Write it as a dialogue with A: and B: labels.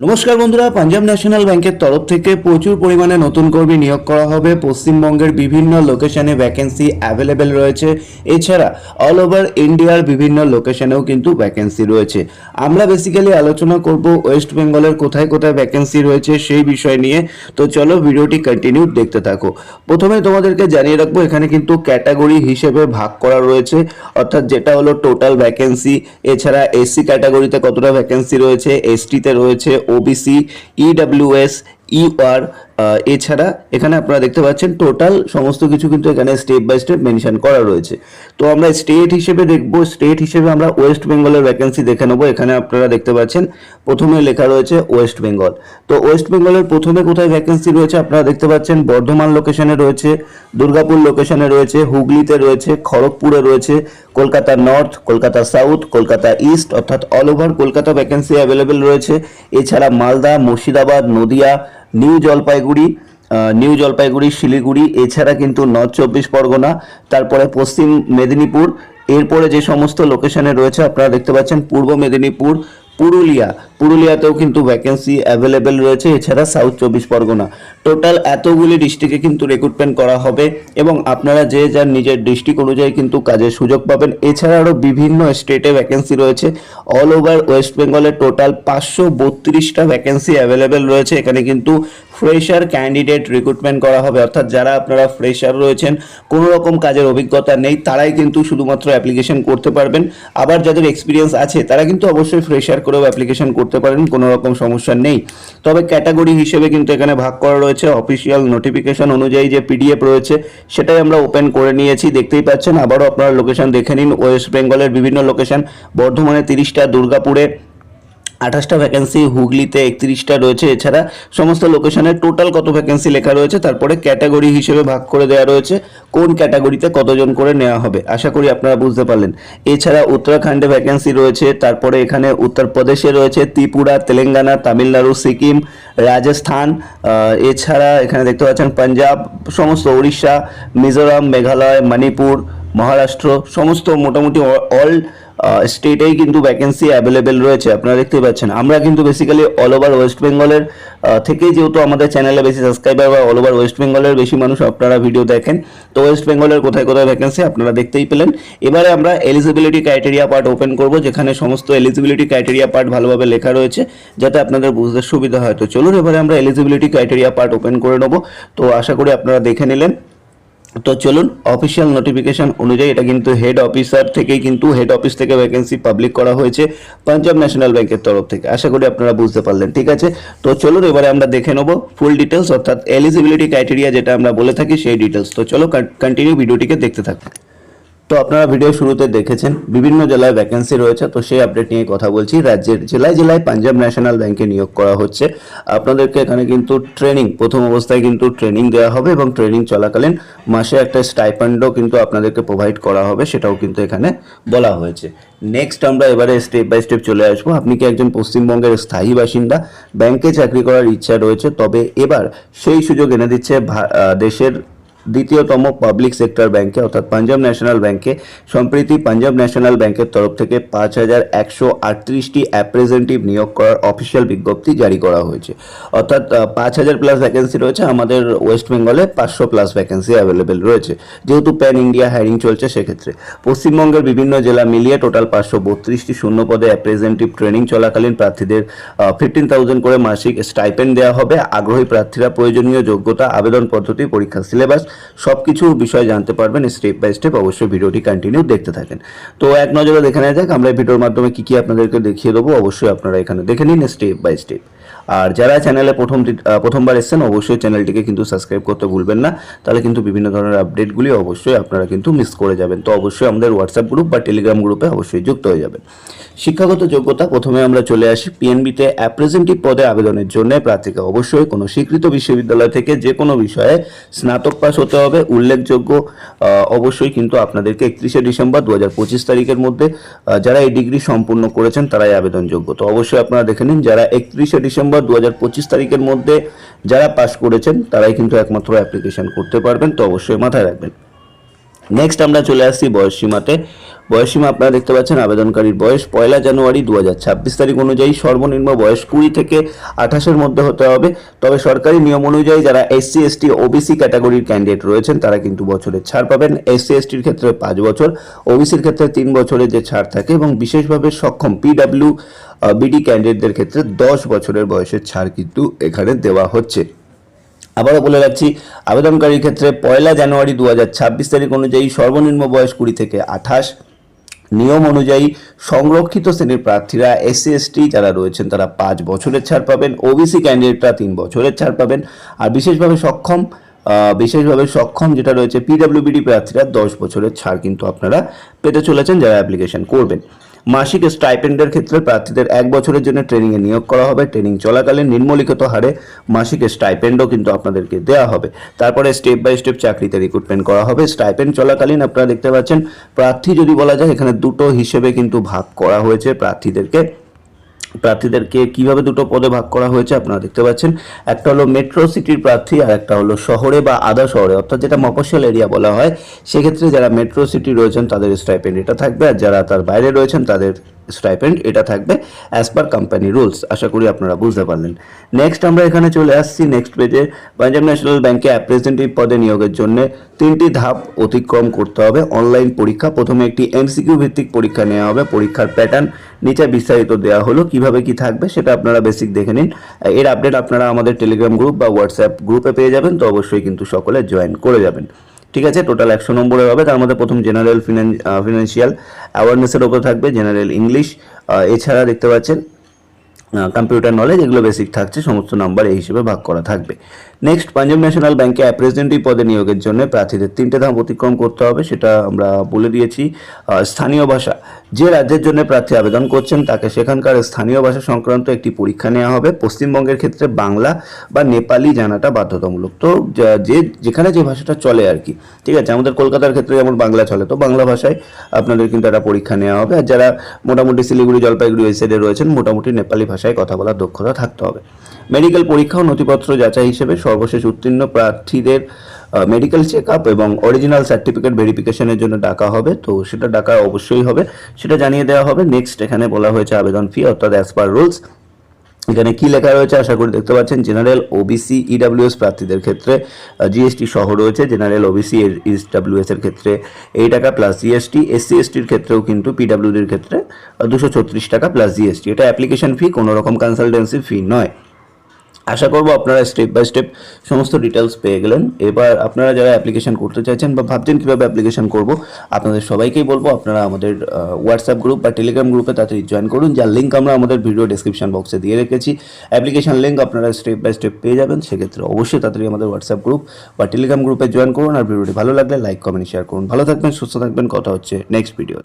A: নমস্কার বন্ধুরা, পাঞ্জাব ন্যাশনাল ব্যাংকের তরফ থেকে প্রচুর পরিমাণে নতুন কর্মী নিয়োগ করা হবে। পশ্চিমবঙ্গের বিভিন্ন লোকেশনে ভ্যাকেন্সি অ্যাভেলেবেল রয়েছে। এছাড়া অল ওভার ইন্ডিয়ার বিভিন্ন লোকেশনেও কিন্তু ভ্যাকেন্সি রয়েছে। আমরা বেসিক্যালি আলোচনা করব ওয়েস্ট বেঙ্গলের কোথায় কোথায় ভ্যাকেন্সি রয়েছে সেই বিষয় নিয়ে। তো চলো ভিডিওটি কন্টিনিউ দেখতে থাকো। প্রথমে তোমাদেরকে জানিয়ে রাখবো, এখানে কিন্তু ক্যাটাগরি হিসেবে ভাগ করা রয়েছে, অর্থাৎ যেটা হলো টোটাল ভ্যাকেন্সি। এছাড়া এসসি ক্যাটাগরিতে কতটা ভ্যাকেন্সি রয়েছে, এসটিতে রয়েছে, ওবিসি, ইডব্লিউএস, ইউআর, এছাড়া এখানে আপনারা দেখতে পাচ্ছেন টোটাল সমস্ত কিছু কিন্তু এখানে স্টেপ বাই স্টেপ মেনশন করা রয়েছে। তো আমরা স্টেট হিসেবে দেখব, স্টেট হিসেবে আমরা ওয়েস্ট বেঙ্গলের ভ্যাকেন্সি দেখে নেবো। এখানে আপনারা দেখতে পাচ্ছেন প্রথমে লেখা রয়েছে ওয়েস্ট বেঙ্গল। তো ওয়েস্ট বেঙ্গলের প্রথমে কোথায় ভ্যাকেন্সি রয়েছে আপনারা দেখতে পাচ্ছেন, বর্ধমান লোকেশনে রয়েছে, দুর্গাপুর লোকেশনে রয়েছে, হুগলিতে রয়েছে, খড়গপুরে রয়েছে, Kolkata north, Kolkata south, Kolkata east, অর্থাৎ all over Kolkata vacancy available রয়েছে। এছাড়া মালদা, মুর্শিদাবাদ, নদিয়া, নিউ জলপাইগুড়ি, শিলিগুড়ি, এছাড়া কিন্তু নর্থ চব্বিশ পরগনা, তারপরে পশ্চিম মেদিনীপুর, এরপরে যে সমস্ত লোকেশনে রয়েছে আপনারা দেখতে পাচ্ছেন পূর্ব মেদিনীপুর, পুরুলিয়াতেও কিন্তু ভ্যাকেন্সি অ্যাভেলেবেল রয়েছে। এছাড়া সাউথ চব্বিশ পরগনা, টোটাল এতগুলি ডিস্ট্রিক্টে কিন্তু রিক্রুটমেন্ট করা হবে এবং আপনারা যে যার নিজের ডিস্ট্রিক্ট অনুযায়ী কিন্তু কাজের সুযোগ পাবেন। এছাড়া আরও বিভিন্ন স্টেটে ভ্যাকেন্সি রয়েছে। অল ওভার ওয়েস্ট বেঙ্গলে টোটাল 532টা ভ্যাকেন্সি অ্যাভেলেবেল রয়েছে। এখানে কিন্তু ফ্রেশার ক্যান্ডিডেট রিক্রুটমেন্ট করা হবে, অর্থাৎ যারা আপনারা ফ্রেশার রয়েছেন, কোনো রকম কাজের অভিজ্ঞতা নেই, তারাই কিন্তু শুধুমাত্র অ্যাপ্লিকেশন করতে পারবেন। আবার যাদের এক্সপিরিয়েন্স আছে তারা কিন্তু অবশ্যই ফ্রেশার করেও অ্যাপ্লিকেশন করতে পারেন, কোনো রকম সমস্যা নেই। তবে ক্যাটাগরি হিসেবে কিন্তু এখানে ভাগ করা রয়েছে। অফিসিয়াল নোটিফিকেশন অনুযায়ী যে পিডিএফ রয়েছে সেটাই আমরা ওপেন করে নিয়েছি, দেখতেই পাচ্ছেন। আবারও আপনারা লোকেশন দেখে নিন। ওয়েস্ট বেঙ্গলের বিভিন্ন লোকেশন, বর্ধমানে 30টা, দুর্গাপুরে 28টা ভ্যাকেন্সি, হুগলিতে 31টা রয়েছে। এছাড়া সমস্ত লোকেশনের টোটাল কত ভ্যাকেন্সি লেখা রয়েছে, তারপরে ক্যাটাগরি হিসেবে ভাগ করে দেওয়া রয়েছে কোন ক্যাটাগরিতে কতজন করে নেওয়া হবে। আশা করি আপনারা বুঝতে পারলেন। এছাড়া উত্তরাখণ্ডে ভ্যাকেন্সি রয়েছে, তারপরে এখানে উত্তরপ্রদেশে রয়েছে, ত্রিপুরা, তেলেঙ্গানা, তামিলনাড়ু, সিকিম, রাজস্থান, এছাড়া এখানে দেখতে পাচ্ছেন পাঞ্জাব, সমস্ত উড়িষ্যা, মিজোরাম, মেঘালয়, মণিপুর, মহারাষ্ট্র, সমস্ত মোটামুটি অল স্টেটেই কিন্তু ভ্যাকেন্সি অ্যাভেলেবেল রয়েছে। আপনারা দেখতে পাচ্ছেন আমরা কিন্তু বেসিক্যালি অল ওভার ওয়েস্ট বেঙ্গলের থেকেই, যেহেতু আমাদের চ্যানেলে বেশি সাবস্ক্রাইবার বা অল ওভার ওয়েস্ট বেঙ্গলের বেশি মানুষ আপনারা ভিডিও দেখেন, তো ওয়েস্ট বেঙ্গলের কোথায় কোথায় ভ্যাকেন্সি আপনারা দেখতেই পেলেন। এবারে আমরা এলিজিবিলিটি ক্রাইটেরিয়া পার্ট ওপেন করব, যেখানে সমস্ত এলিজিবিলিটি ক্রাইটেরিয়া পার্ট ভালোভাবে লেখা রয়েছে যাতে আপনাদের বুঝতে সুবিধা হয়। তো চলুন এবারে আমরা এলিজিবিলিটি ক্রাইটেরিয়া পার্ট ওপেন করে নেব। তো আশা করি আপনারা দেখে নিলেন। তো চলুন, অফিসিয়াল নোটিফিকেশন অনুযায়ী এটা কিন্তু হেড অফিসার থেকেই কিন্তু হেড অফিস থেকে ভ্যাকেন্সি পাবলিক করা হয়েছে পাঞ্জাব ন্যাশনাল ব্যাংকের তরফ থেকে। আশা করি আপনারা বুঝতে পারলেন, ঠিক আছে। তো চলুন এবারে আমরা দেখে নেব ফুল ডিটেলস, অর্থাৎ এলিজিবিলিটি ক্রাইটেরিয়া যেটা আমরা বলে থাকি সেই ডিটেলস। তো চলো কন্টিনিউ ভিডিওটিকে দেখতে থাকুন। তো আপনারা ভিডিও শুরুতে দেখেছেন বিভিন্ন জেলায় ভ্যাকেন্সি রয়েছে, তো সেই আপডেট নিয়ে কথা বলছি। রাজ্যের জেলায় জেলায় পাঞ্জাব ন্যাশনাল ব্যাংকে নিয়োগ করা হচ্ছে। আপনাদেরকে এখানে কিন্তু ট্রেনিং, প্রথম অবস্থায় কিন্তু ট্রেনিং দেওয়া হবে এবং ট্রেনিং চলাকালীন মাসে একটা স্টাইপেন্ডও কিন্তু আপনাদেরকে প্রোভাইড করা হবে, সেটাও কিন্তু এখানে বলা হয়েছে। নেক্সট আমরা এবারে স্টেপ বাই স্টেপ চলে আসবো। আপনি কি একজন পশ্চিমবঙ্গের স্থায়ী বাসিন্দা, ব্যাংকে চাকরি করার ইচ্ছা রয়েছে, তবে এবার সেই সুযোগ এনে দিচ্ছে দেশের দ্বিতীয়তম পাবলিক সেক্টর ব্যাংকে অর্থাৎ পাঞ্জাব ন্যাশনাল ব্যাংকে। সম্প্রতি পাঞ্জাব ন্যাশনাল ব্যাংকের তরফ থেকে 5138টি অ্যাপ্রেজেন্টেটিভ নিয়োগ করার অফিসিয়াল বিজ্ঞপ্তি জারি করা হয়েছে। অর্থাৎ 5000 প্লাস ভ্যাকেন্সি রয়েছে। আমাদের ওয়েস্ট বেঙ্গলে 500 প্লাস ভ্যাকেন্সি অ্যাভেলেবেল রয়েছে। যেহেতু প্যান ইন্ডিয়া হায়ারিং চলছে, সেক্ষেত্রে পশ্চিমবঙ্গের বিভিন্ন জেলা মিলিয়ে টোটাল 532টি শূন্য পদে অ্যাপ্রেজেন্টেটিভ ট্রেনিং চলাকালীন প্রার্থীদের 15,000 করে মাসিক স্টাইপেন্ড দেওয়া হবে। আগ্রহী প্রার্থীরা প্রয়োজনীয় যোগ্যতা, আবেদন পদ্ধতি, পরীক্ষা সিলেবাস সবকিছু বিষয় জানতে পারবেন স্টেপ বাই স্টেপ। অবশ্যই ভিডিওটি কন্টিনিউ দেখতে থাকেন। তো এক নজরে দেখে নেওয়া যাক আমরা ভিডিওর মাধ্যমে কি কি আপনাদেরকে দেখিয়ে দেবো। অবশ্যই আপনারা এখানে দেখে নিন স্টেপ বাই স্টেপ। আর যারা চ্যানেলে প্রথমবার এসেছেন অবশ্যই চ্যানেলটিকে কিন্তু সাবস্ক্রাইব করতে ভুলবেন না, তাহলে কিন্তু বিভিন্ন ধরনের আপডেটগুলি অবশ্যই আপনারা কিন্তু মিস করে যাবেন। তো অবশ্যই আমাদের হোয়াটসঅ্যাপ গ্রুপ বা টেলিগ্রাম গ্রুপে অবশ্যই যুক্ত হয়ে যাবেন। শিক্ষাগত যোগ্যতা, প্রথমে আমরা চলে আসি পিএনবিতে অ্যাপ্রেজেন্টেটিভ পদে আবেদনের জন্য প্রার্থীকে অবশ্যই কোনো স্বীকৃত বিশ্ববিদ্যালয় থেকে যে কোনো বিষয়ে স্নাতক পাস হতে হবে। উল্লেখযোগ্য অবশ্যই কিন্তু আপনাদেরকে 31শে ডিসেম্বর 2025 তারিখের মধ্যে যারা এই ডিগ্রি সম্পূর্ণ করেছেন তারাই আবেদনযোগ্য। তো অবশ্যই আপনারা দেখে নিন, যারা 31শে ডিসেম্বর 2025 তারিখের মধ্যে যারা পাস করেছেন তারাই কিন্তু একমাত্র অ্যাপ্লিকেশন করতে পারবেন। তো অবশ্যই মাথায় রাখবেন। নেক্সট আমরা চলে আসছি বয়সসীমাতে। বয়সসীমা আপনারা দেখতে পাচ্ছেন আবেদনকারীর বয়স 1 জানুয়ারি 2026 তারিখ অনুযায়ী সর্বনিম্ন বয়স 20 থেকে 28-এর মধ্যে হতে হবে। তবে সরকারি নিয়ম অনুযায়ী যারা এসসি এসটি ওবিসি ক্যাটাগরির ক্যান্ডিডেট রয়েছেন তারা কিন্তু বছরের ছাড় পাবেন। এসসি এসটির ক্ষেত্রে 5 বছর, ওবিসির ক্ষেত্রে 3 বছরের যে ছাড় থাকে এবং বিশেষভাবে সক্ষম পিডব্লিউ বিডি ক্যান্ডিডেটদের ক্ষেত্রে 10 বছরের বয়সের ছাড় কিন্তু এখানে দেওয়া হচ্ছে। আবারও বলে রাখছি, আবেদনকারীর ক্ষেত্রে 1 জানুয়ারি 2026 তারিখ অনুযায়ী সর্বনিম্ন বয়স 20 থেকে 28। নিয়ম অনুযায়ী সংরক্ষিত শ্রেণীর প্রার্থীরা এসসি এসটি যারা রয়েছেন তারা 5 বছরের ছাড় পাবেন, ওবিসি ক্যান্ডিডেটরা 3 বছরের ছাড় পাবেন, আর বিশেষভাবে সক্ষম যেটা রয়েছে পিডব্লিউবিডি প্রার্থীরা 10 বছরের ছাড় কিন্তু আপনারা পেতে চলেছেন যারা অ্যাপ্লিকেশন করবেন। মাসিক স্টাইপেন্ডের ক্ষেত্রে প্রার্থীদের 1 বছরের জন্য ট্রেনিংয়ে নিয়োগ করা হবে। ট্রেনিং চলাকালীন নিম্নলিখিত হারে মাসিক স্টাইপেন্ডও কিন্তু আপনাদেরকে দেওয়া হবে। তারপরে স্টেপ বাই স্টেপ চাকরিতে রিক্রুটমেন্ট করা হবে। স্টাইপেন্ড চলাকালীন আপনারা দেখতে পাচ্ছেন প্রার্থী যদি বলা যায় এখানে দুটো হিসেবে কিন্তু ভাগ করা হয়েছে প্রার্থীদেরকে কিভাবে দুটো পদে ভাগ করা হয়েছে আপনারা দেখতে পাচ্ছেন। একটা হলো মেট্রো সিটির প্রার্থী আর একটা হলো শহরে বা আধা শহরে, অর্থাৎ যেটা মফস্বল এরিয়া বলা হয়, সেক্ষেত্রে যারা মেট্রো সিটি রয়েছেন তাদের স্টাইপেন্ড এটা থাকবে, আর যারা তার বাইরে রয়েছেন তাদের স্টাইপেন্ড এটা থাকবে অ্যাজ পার কোম্পানি রুলস। আশা করি আপনারা বুঝতে পারলেন। নেক্সট আমরা এখানে চলে আসছি নেক্সট পেজে। পাঞ্জাব ন্যাশনাল ব্যাংকে অ্যাপ্রেজেন্টেটিভ পদে নিয়োগের জন্য 3টি ধাপ অতিক্রম করতে হবে। অনলাইন পরীক্ষা, প্রথমে একটি এমসিকিউ ভিত্তিক পরীক্ষা নেওয়া হবে। পরীক্ষার প্যাটার্ন নিচে বিস্তারিত দেওয়া হলো, কিভাবে কি থাকবে সেটা আপনারা বেসিক দেখে নিন। এর আপডেট আপনারা আমাদের টেলিগ্রাম গ্রুপ বা হোয়াটসঅ্যাপ গ্রুপে পেয়ে যাবেন, তো অবশ্যই কিন্তু সকলে জয়েন করে যাবেন। ঠিক আছে, টোটাল 100 নম্বরের হবে। তার মধ্যে প্রথম জেনারেল ফিনান্সিয়াল অ্যাওয়ারনেসের ওপর থাকবে, জেনারেল ইংলিশ, এছাড়া দেখতে পাচ্ছেন কম্পিউটার নলেজ, এগুলো বেসিক থাকছে, সমস্ত নাম্বার এই হিসেবে ভাগ করা থাকবে। নেক্সট, পাঞ্জাব ন্যাশনাল ব্যাংকে অ্যাপ্রেজেন্টেটিভ পদে নিয়োগের জন্য প্রার্থীদের 3টে ধাপ অতিক্রম করতে হবে, সেটা আমরা বলে দিয়েছি। স্থানীয় ভাষা, যে রাজ্যের জন্য প্রার্থী আবেদন করছেন তাকে সেখানকার স্থানীয় ভাষা সংক্রান্ত একটি পরীক্ষা নেওয়া হবে। পশ্চিমবঙ্গের ক্ষেত্রে বাংলা বা নেপালি জানাটা বাধ্যতামূলক। তো যেখানে যে ভাষাটা চলে আর কি, ঠিক আছে, আমাদের কলকাতার ক্ষেত্রে যেমন বাংলা চলে, তো বাংলা ভাষায় আপনাদের কিন্তু একটা পরীক্ষা নেওয়া হবে। আর যারা মোটামুটি শিলিগুড়ি জলপাইগুড়ি ওই সাইডে রয়েছেন, মোটামুটি নেপালি ভাষায় কথা বলার দক্ষতা থাকতে হবে। মেডিকেল পরীক্ষা ও নথিপত্র যাচাই হিসেবে সর্বশেষ উত্তীর্ণ প্রার্থীদের মেডিকেল চেক আপ এবং অরিজিনাল সার্টিফিকেট ভেরিফিকেশনের জন্য ডাকা হবে, তো সেটা ডাকা অবশ্যই হবে, সেটা জানিয়ে দেওয়া হবে। নেক্সট, এখানে বলা হয়েছে আবেদন ফি, অর্থাৎ অ্যাজ পার রুলস। এখানে কি লেখা রয়েছে আশা করি দেখতে পাচ্ছেন। জেনারেল ওবিসি ইডব্লিউএস প্রার্থীদের ক্ষেত্রে জিএসটি সহ রয়েছে। জেনারেল ওবিসি ইডব্লিউএস এর ক্ষেত্রে 8 টাকা প্লাস জিএসটি। এসসি এসটির ক্ষেত্রেও কিন্তু পিডব্লিউডির ক্ষেত্রে 236 টাকা প্লাস জিএসটি। এটা অ্যাপ্লিকেশন ফি, কোনো রকম কনসালটেন্সি ফি নয়। আশা করবো আপনারা স্টেপ বাই স্টেপ সমস্ত ডিটেলস পেয়ে গেলেন। এবার আপনারা যারা অ্যাপ্লিকেশন করতে চাইছেন বা ভাবছেন কীভাবে অ্যাপ্লিকেশন করব, আপনাদের সবাইকেই বলবো আপনারা আমাদের হোয়াটসঅ্যাপ গ্রুপ বা টেলিগ্রাম গ্রুপে তাড়াতাড়ি জয়েন করুন, যার লিঙ্ক আমরা আমাদের ভিডিও ডেসক্রিপশন বক্সে দিয়ে রেখেছি। অ্যাপ্লিকেশন লিঙ্ক আপনারা স্টেপ বাই স্টেপ পেয়ে যাবেন। সেক্ষেত্রে অবশ্যই তাড়াতাড়ি আমাদের হোয়াটসঅ্যাপ গ্রুপ বা টেলিগ্রাম গ্রুপে জয়েন করুন। আর ভিডিওটি ভালো লাগলে লাইক কমেন্ট শেয়ার করুন। ভালো থাকবেন, সুস্থ থাকবেন, কথা হচ্ছে নেক্সট ভিডিও।